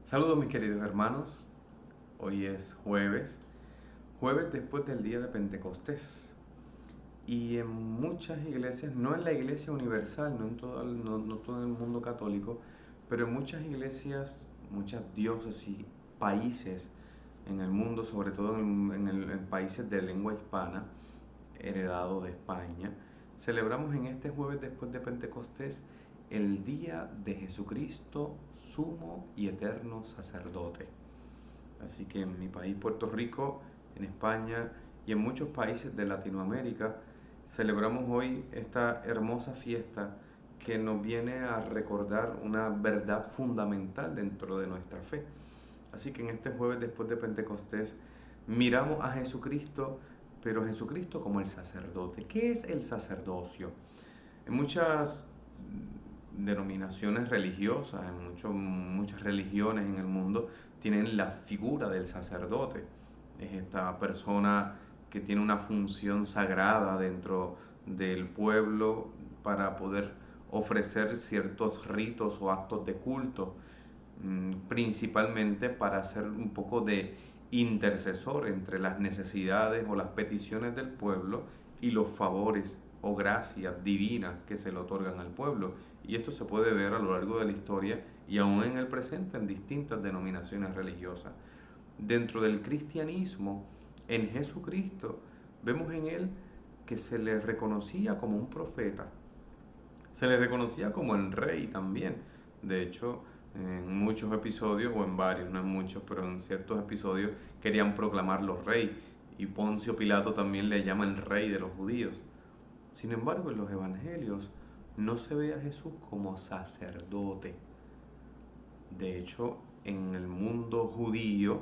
Saludos mis queridos hermanos, hoy es jueves después del día de Pentecostés y en muchas iglesias, no en la iglesia universal, no todo el mundo católico, pero en muchas iglesias, muchas diócesis, países en el mundo, sobre todo en países de lengua hispana, heredado de España, celebramos en este jueves después de Pentecostés el día de Jesucristo, sumo y eterno sacerdote. Así que en mi país, Puerto Rico, en España y en muchos países de Latinoamérica, celebramos hoy esta hermosa fiesta que nos viene a recordar una verdad fundamental dentro de nuestra fe. Así que en este jueves después de Pentecostés miramos a Jesucristo, pero Jesucristo como el sacerdote. ¿Qué es el sacerdocio? En muchas denominaciones religiosas, en muchas religiones en el mundo, tienen la figura del sacerdote. Es esta persona que tiene una función sagrada dentro del pueblo para poder ofrecer ciertos ritos o actos de culto, principalmente para ser un poco de intercesor entre las necesidades o las peticiones del pueblo y los favores o gracias divinas que se le otorgan al pueblo. Y esto se puede ver a lo largo de la historia y aún en el presente en distintas denominaciones religiosas. Dentro del cristianismo, en Jesucristo, vemos en él que se le reconocía como un profeta, se le reconocía como el rey también. De hecho, en muchos episodios, o en varios, no en muchos, pero en ciertos episodios querían proclamarlo rey. Y Poncio Pilato también le llama el rey de los judíos. Sin embargo, en los evangelios no se ve a Jesús como sacerdote. De hecho, en el mundo judío,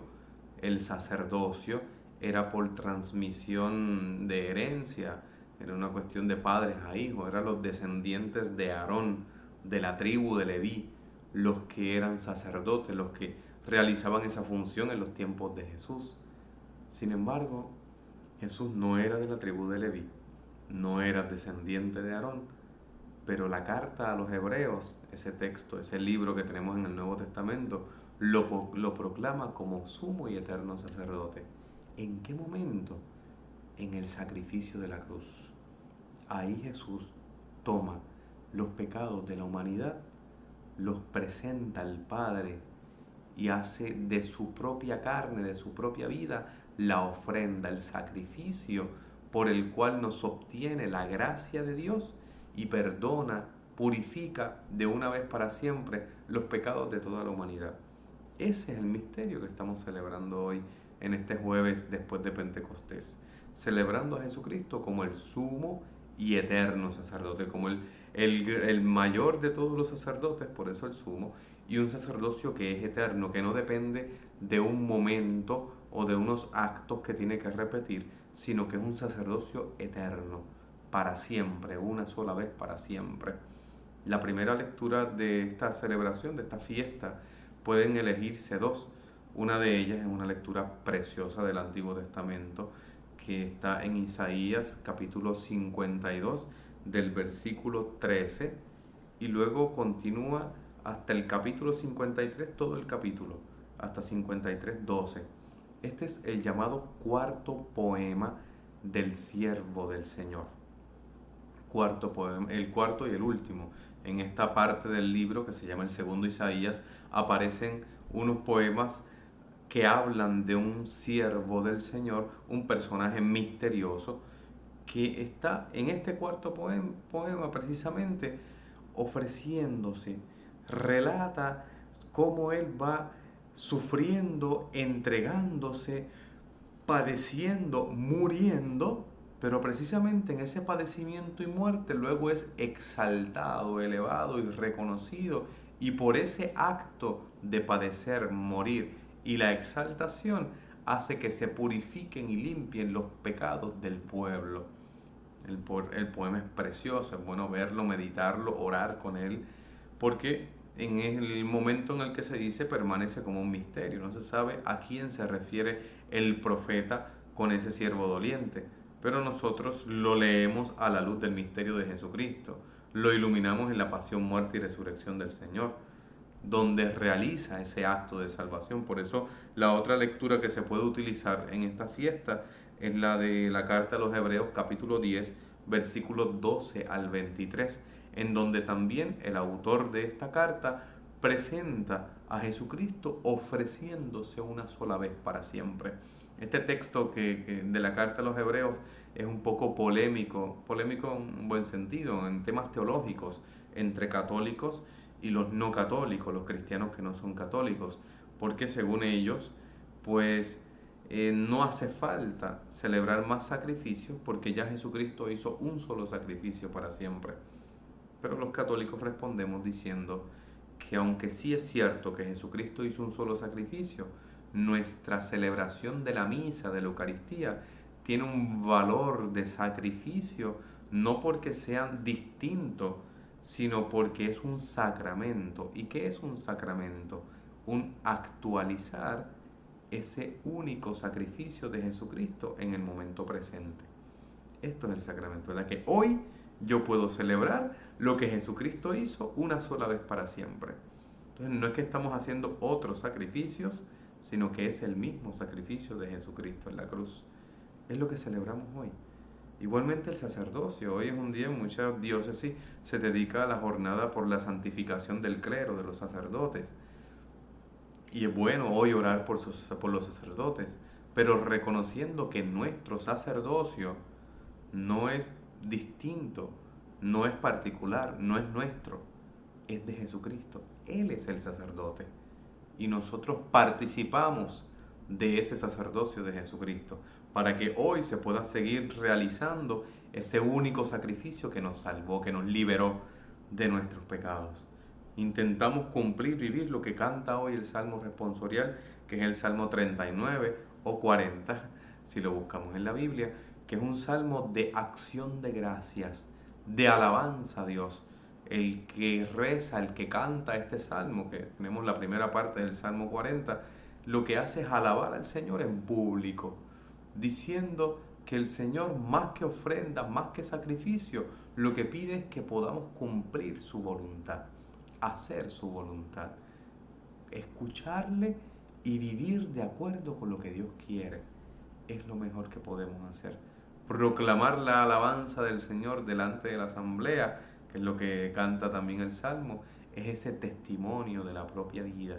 el sacerdocio era por transmisión de herencia, era una cuestión de padres a hijos, eran los descendientes de Aarón, de la tribu de Leví, los que eran sacerdotes, los que realizaban esa función en los tiempos de Jesús. Sin embargo, Jesús no era de la tribu de Leví, no era descendiente de Aarón, pero la carta a los hebreos, ese texto, ese libro que tenemos en el Nuevo Testamento, lo proclama como sumo y eterno sacerdote. ¿En qué momento? En el sacrificio de la cruz. Ahí Jesús toma los pecados de la humanidad, los presenta al Padre y hace de su propia carne, de su propia vida, la ofrenda, el sacrificio por el cual nos obtiene la gracia de Dios y perdona, purifica de una vez para siempre los pecados de toda la humanidad. Ese es el misterio que estamos celebrando hoy en este jueves después de Pentecostés, celebrando a Jesucristo como el sumo y eterno sacerdote, como el mayor de todos los sacerdotes, por eso el sumo, y un sacerdocio que es eterno, que no depende de un momento o de unos actos que tiene que repetir, sino que es un sacerdocio eterno, para siempre, una sola vez para siempre. La primera lectura de esta celebración, de esta fiesta, pueden elegirse dos. Una de ellas es una lectura preciosa del Antiguo Testamento que está en Isaías capítulo 52 del versículo 13 y luego continúa hasta el capítulo 53, todo el capítulo, hasta 53:12. Este es el llamado cuarto poema del siervo del Señor. Cuarto poema, el cuarto y el último. En esta parte del libro que se llama el segundo Isaías aparecen unos poemas que hablan de un siervo del Señor, un personaje misterioso que está en este cuarto poema precisamente ofreciéndose, relata cómo él va sufriendo, entregándose, padeciendo, muriendo, pero precisamente en ese padecimiento y muerte luego es exaltado, elevado y reconocido, y por ese acto de padecer, morir y la exaltación hace que se purifiquen y limpien los pecados del pueblo. El poema es precioso, es bueno verlo, meditarlo, orar con él, porque en el momento en el que se dice permanece como un misterio, no se sabe a quién se refiere el profeta con ese siervo doliente, pero nosotros lo leemos a la luz del misterio de Jesucristo, lo iluminamos en la pasión, muerte y resurrección del Señor. donde realiza ese acto de salvación. Por eso la otra lectura que se puede utilizar en esta fiesta es la de la carta a los Hebreos capítulo 10, versículos 12 al 23, en donde también el autor de esta carta presenta a Jesucristo ofreciéndose una sola vez para siempre. Este texto de la carta a los Hebreos es un poco polémico en un buen sentido, en temas teológicos, entre católicos y los no católicos, los cristianos que no son católicos, porque según ellos, pues no hace falta celebrar más sacrificios porque ya Jesucristo hizo un solo sacrificio para siempre. Pero los católicos respondemos diciendo que aunque sí es cierto que Jesucristo hizo un solo sacrificio, nuestra celebración de la misa, de la Eucaristía, tiene un valor de sacrificio, no porque sean distintos, sino porque es un sacramento. ¿Y qué es un sacramento? Un actualizar ese único sacrificio de Jesucristo en el momento presente. Esto es el sacramento, ¿verdad? Que hoy yo puedo celebrar lo que Jesucristo hizo una sola vez para siempre. Entonces no es que estamos haciendo otros sacrificios, sino que es el mismo sacrificio de Jesucristo en la cruz. Es lo que celebramos hoy. Igualmente el sacerdocio. Hoy es un día en muchas diócesis se dedica a la jornada por la santificación del clero, de los sacerdotes. Y es bueno hoy orar por los sacerdotes, pero reconociendo que nuestro sacerdocio no es distinto, no es particular, no es nuestro, es de Jesucristo. Él es el sacerdote y nosotros participamos de ese sacerdocio de Jesucristo para que hoy se pueda seguir realizando ese único sacrificio que nos salvó, que nos liberó de nuestros pecados. Intentamos cumplir, vivir lo que canta hoy el Salmo responsorial, que es el Salmo 39 o 40, si lo buscamos en la Biblia, que es un salmo de acción de gracias, de alabanza a Dios. El que reza, el que canta este salmo, que tenemos la primera parte del Salmo 40, lo que hace es alabar al Señor en público, diciendo que el Señor, más que ofrenda, más que sacrificio, lo que pide es que podamos cumplir su voluntad, hacer su voluntad, escucharle y vivir de acuerdo con lo que Dios quiere. Es lo mejor que podemos hacer. Proclamar la alabanza del Señor delante de la asamblea, que es lo que canta también el Salmo, es ese testimonio de la propia vida.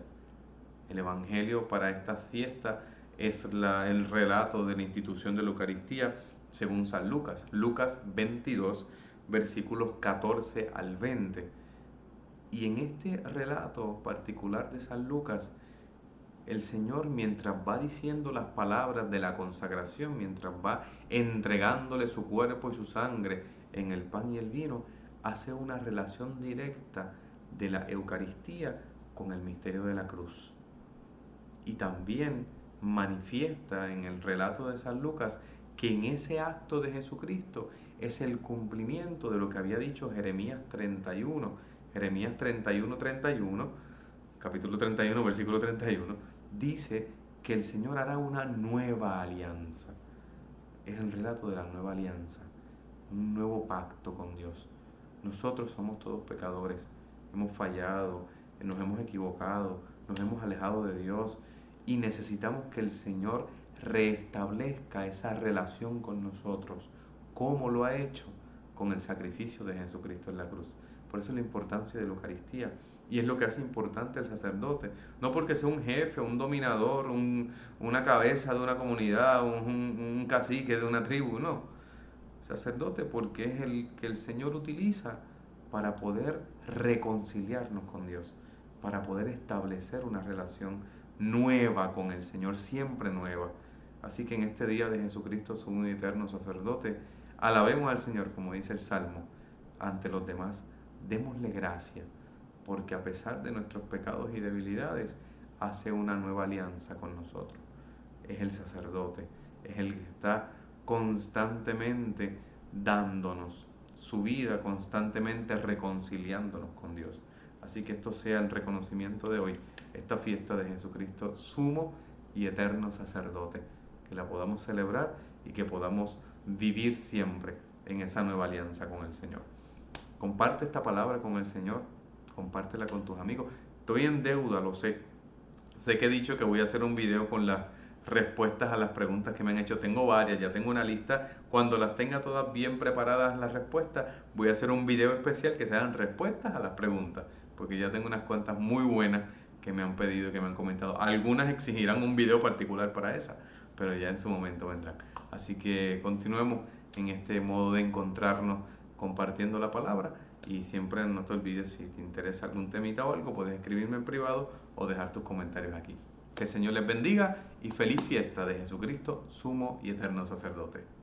El Evangelio para estas fiestas es el relato de la institución de la Eucaristía según San Lucas. Lucas 22, versículos 14 al 20. Y en este relato particular de San Lucas, el Señor, mientras va diciendo las palabras de la consagración, mientras va entregándole su cuerpo y su sangre en el pan y el vino, hace una relación directa de la Eucaristía con el misterio de la cruz. Y también manifiesta en el relato de San Lucas que en ese acto de Jesucristo es el cumplimiento de lo que había dicho Jeremías 31. Jeremías 31, capítulo 31, versículo 31, dice que el Señor hará una nueva alianza. Es el relato de la nueva alianza, un nuevo pacto con Dios. Nosotros somos todos pecadores, hemos fallado, nos hemos equivocado, nos hemos alejado de Dios y necesitamos que el Señor restablezca esa relación con nosotros. ¿Cómo lo ha hecho? Con el sacrificio de Jesucristo en la cruz. Por eso la importancia de la Eucaristía. Y es lo que hace importante el sacerdote. No porque sea un jefe, un dominador, una cabeza de una comunidad, un cacique de una tribu, no. Sacerdote porque es el que el Señor utiliza para poder reconciliarnos con Dios, para poder establecer una relación nueva con el Señor, siempre nueva. Así que en este día de Jesucristo, sumo y eterno sacerdote, alabemos al Señor, como dice el Salmo, ante los demás. Démosle gracia, porque a pesar de nuestros pecados y debilidades, hace una nueva alianza con nosotros. Es el sacerdote, es el que está constantemente dándonos su vida, constantemente reconciliándonos con Dios. Así que esto sea el reconocimiento de hoy, esta fiesta de Jesucristo, sumo y eterno sacerdote, que la podamos celebrar y que podamos vivir siempre en esa nueva alianza con el Señor. Comparte esta palabra con el Señor, compártela con tus amigos. Estoy en deuda, lo sé. Sé que he dicho que voy a hacer un video con las respuestas a las preguntas que me han hecho. Tengo varias, ya tengo una lista. Cuando las tenga todas bien preparadas las respuestas, voy a hacer un video especial que sean respuestas a las preguntas. Porque ya tengo unas cuantas muy buenas que me han pedido, que me han comentado. Algunas exigirán un video particular para esa, pero ya en su momento vendrán. Así que continuemos en este modo de encontrarnos compartiendo la palabra. Y siempre no te olvides, si te interesa algún temita o algo, puedes escribirme en privado o dejar tus comentarios aquí. Que el Señor les bendiga y feliz fiesta de Jesucristo, sumo y eterno sacerdote.